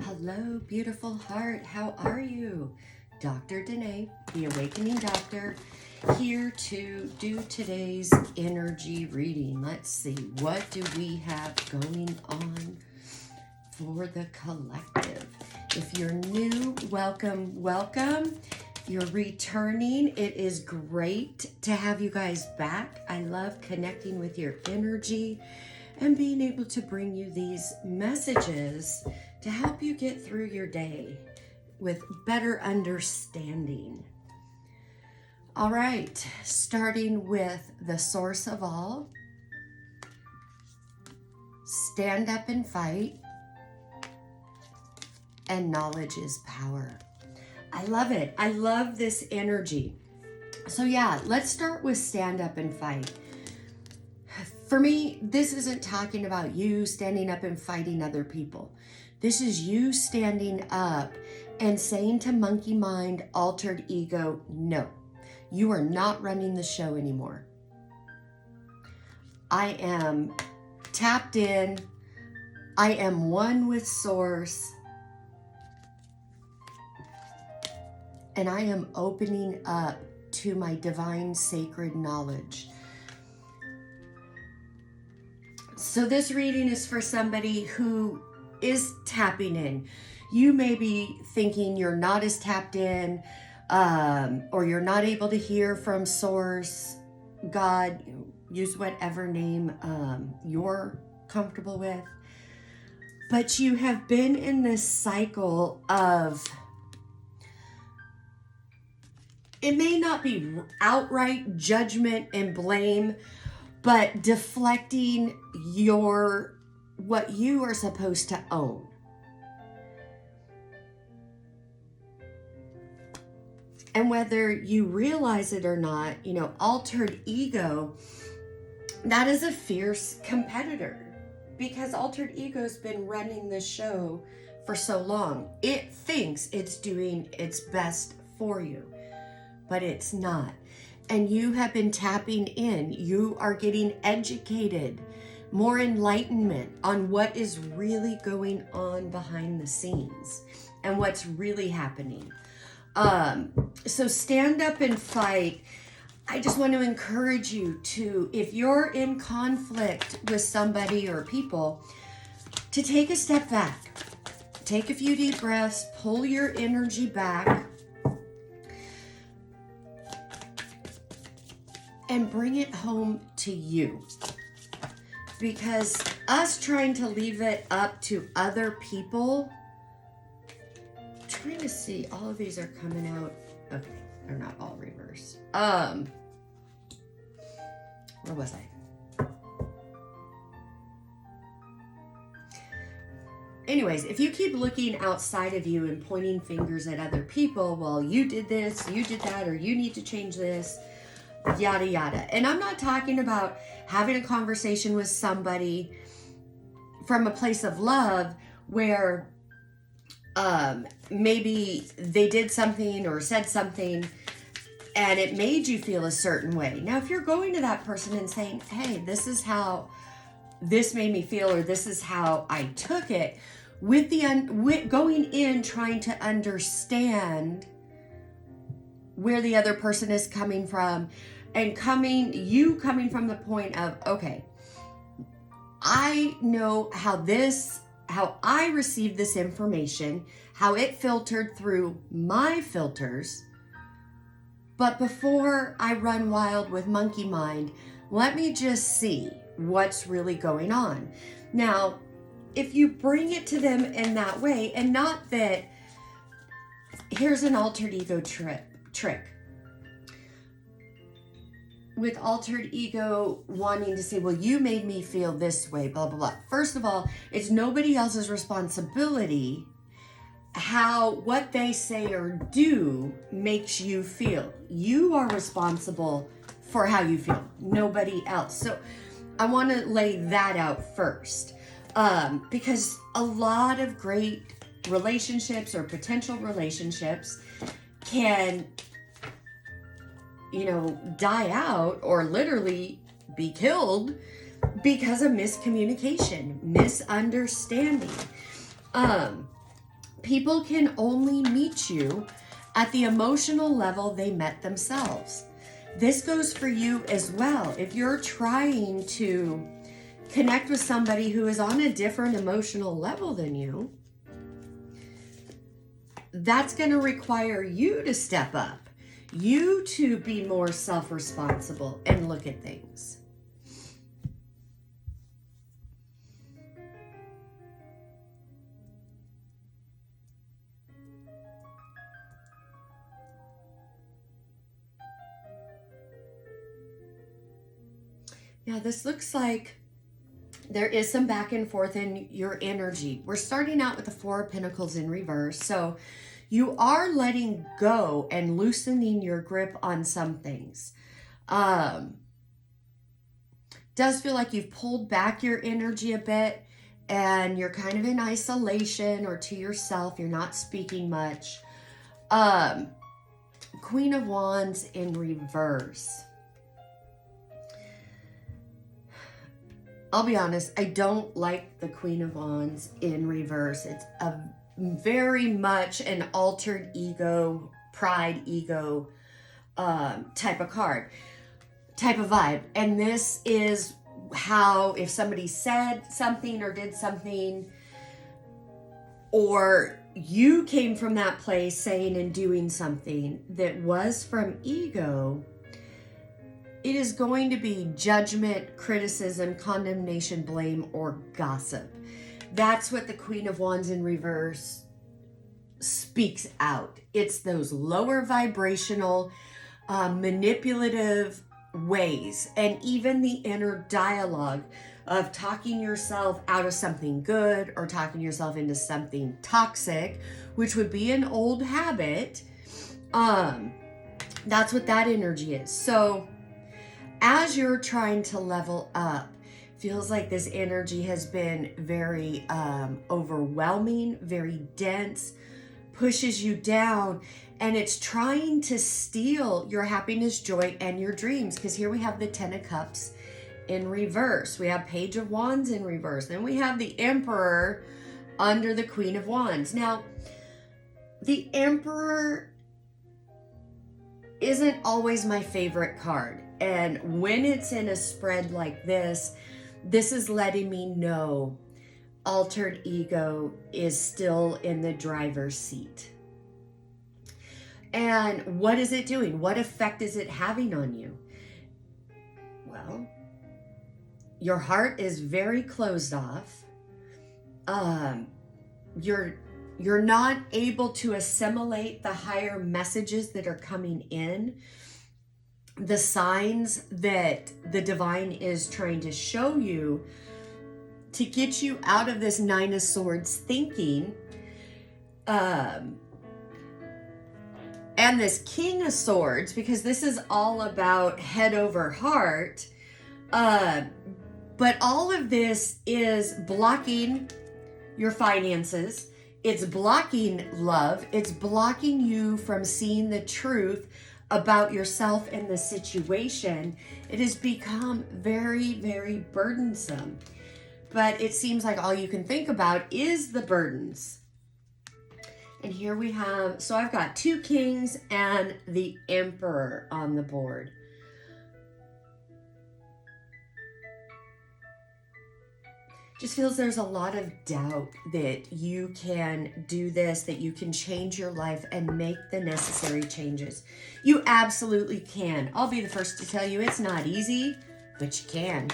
Hello, beautiful heart. How are you? Dr. Danae, the Awakening Doctor, here to do today's energy reading. Let's see, what do we have going on for the collective? If you're new, welcome, welcome. You're returning. It is great to have you guys back. I love connecting with your energy and being able to bring you these messages to help you get through your day with better understanding. All right, starting with the source of all. Stand up and fight. And knowledge is power. I love it. I love this energy. So yeah, let's start with stand up and fight. For me, this isn't talking about you standing up and fighting other people. This is you standing up and saying to monkey mind, altered ego, no, you are not running the show anymore. I am tapped in. I am one with source. And I am opening up to my divine sacred knowledge. So this reading is for somebody who is tapping in. You may be thinking you're not as tapped in, or you're not able to hear from source, God, use whatever name you're comfortable with. But you have been in this cycle of, it may not be outright judgment and blame, but deflecting what you are supposed to own. And whether you realize it or not, altered ego, that is a fierce competitor, because altered ego's been running the show for so long. It thinks it's doing its best for you, but it's not. And you have been tapping in. You are getting educated, more enlightenment on what is really going on behind the scenes and what's really happening. So stand up and fight. I just want to encourage you to, if you're in conflict with somebody or people, to take a step back. Take a few deep breaths, pull your energy back, and bring it home to you. Because us trying to leave it up to other people, trying to see, all of these are coming out. Okay, they're not all reverse. Where was I? Anyways, if you keep looking outside of you and pointing fingers at other people, well, you did this, you did that, or you need to change this, yada yada. And I'm not talking about having a conversation with somebody from a place of love where maybe they did something or said something and it made you feel a certain way. Now, if you're going to that person and saying, hey, this is how this made me feel, or this is how I took it, with going in trying to understand where the other person is coming from, and coming from the point of, okay, I know how I received this information, how it filtered through my filters, but before I run wild with monkey mind, let me just see what's really going on. Now, if you bring it to them in that way, and not that, here's an altered ego trick. With altered ego wanting to say, well, you made me feel this way, blah, blah, blah. First of all, it's nobody else's responsibility how what they say or do makes you feel. You are responsible for how you feel, nobody else. So I want to lay that out first, because a lot of great relationships or potential relationships can die out or literally be killed because of miscommunication, misunderstanding. People can only meet you at the emotional level they met themselves. This goes for you as well. If you're trying to connect with somebody who is on a different emotional level than you, that's going to require you to step up, you to be more self-responsible and look at things. Yeah, this looks like there is some back and forth in your energy. We're starting out with the Four of Pentacles in reverse. So you are letting go and loosening your grip on some things. Does feel like you've pulled back your energy a bit and you're kind of in isolation or to yourself. You're not speaking much. Queen of Wands in reverse. I'll be honest, I don't like the Queen of Wands in reverse. It's a very much an altered ego, pride ego type of card, type of vibe. And this is how, if somebody said something or did something, or you came from that place saying and doing something that was from ego, it is going to be judgment, criticism, condemnation, blame, or gossip. That's what the Queen of Wands in reverse speaks out. It's those lower vibrational, manipulative ways, and even the inner dialogue of talking yourself out of something good or talking yourself into something toxic, which would be an old habit. That's what that energy is. So as you're trying to level up, feels like this energy has been very overwhelming, very dense, pushes you down, and it's trying to steal your happiness, joy, and your dreams. Because here we have the Ten of Cups in reverse. We have Page of Wands in reverse. Then we have the Emperor under the Queen of Wands. Now, the Emperor isn't always my favorite card. And when it's in a spread like this is letting me know altered ego is still in the driver's seat. And what is it doing? What effect is it having on you? Well, your heart is very closed off. You're not able to assimilate the higher messages that are coming in, the signs that the divine is trying to show you to get you out of this Nine of Swords thinking, and this King of Swords, because this is all about head over heart. But all of this is blocking your finances. It's blocking love. It's blocking you from seeing the truth about yourself and the situation. It has become very, very burdensome. But it seems like all you can think about is the burdens. And here we have, so I've got two kings and the Emperor on the board. Just feels there's a lot of doubt that you can do this, that you can change your life and make the necessary changes. You absolutely can. I'll be the first to tell you it's not easy, but you can.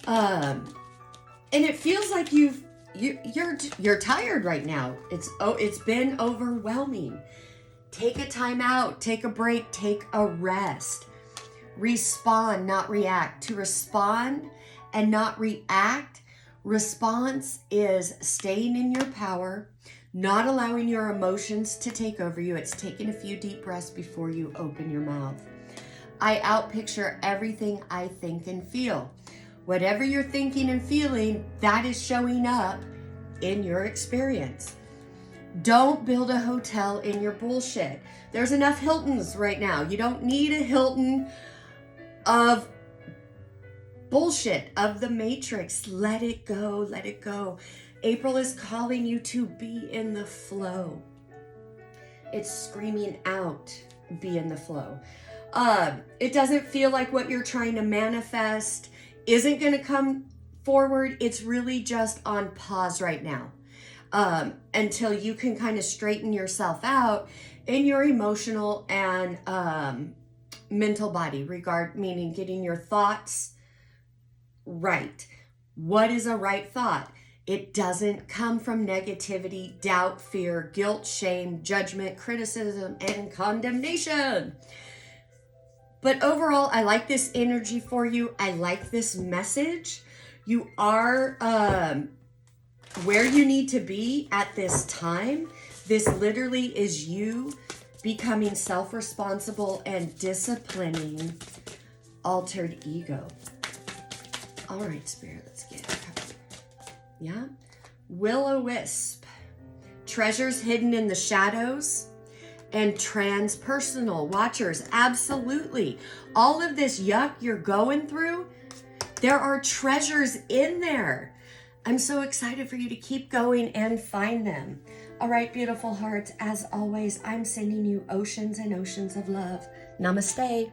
And it feels like you're tired right now. It's been overwhelming. Take a time out, take a break, take a rest. Respond, not react. To respond and not react, response is staying in your power, not allowing your emotions to take over you. It's taking a few deep breaths before you open your mouth. I outpicture everything I think and feel. Whatever you're thinking and feeling, that is showing up in your experience. Don't build a hotel in your bullshit. There's enough Hiltons right now. You don't need a Hilton of bullshit, of the Matrix. Let it go, let it go. April is calling you to be in the flow. It's screaming out, be in the flow. It doesn't feel like what you're trying to manifest isn't going to come forward. It's really just on pause right now, until you can kind of straighten yourself out in your emotional and mental body, meaning getting your thoughts right. What is a right thought? It doesn't come from negativity, doubt, fear, guilt, shame, judgment, criticism, and condemnation. But overall, I like this energy for you. I like this message. You are where you need to be at this time. This literally is you becoming self-responsible and disciplining altered ego. All right, Spirit, let's get it. Yeah. Will-o-wisp. Treasures hidden in the shadows and transpersonal watchers. Absolutely. All of this yuck you're going through, there are treasures in there. I'm so excited for you to keep going and find them. All right, beautiful hearts. As always, I'm sending you oceans and oceans of love. Namaste.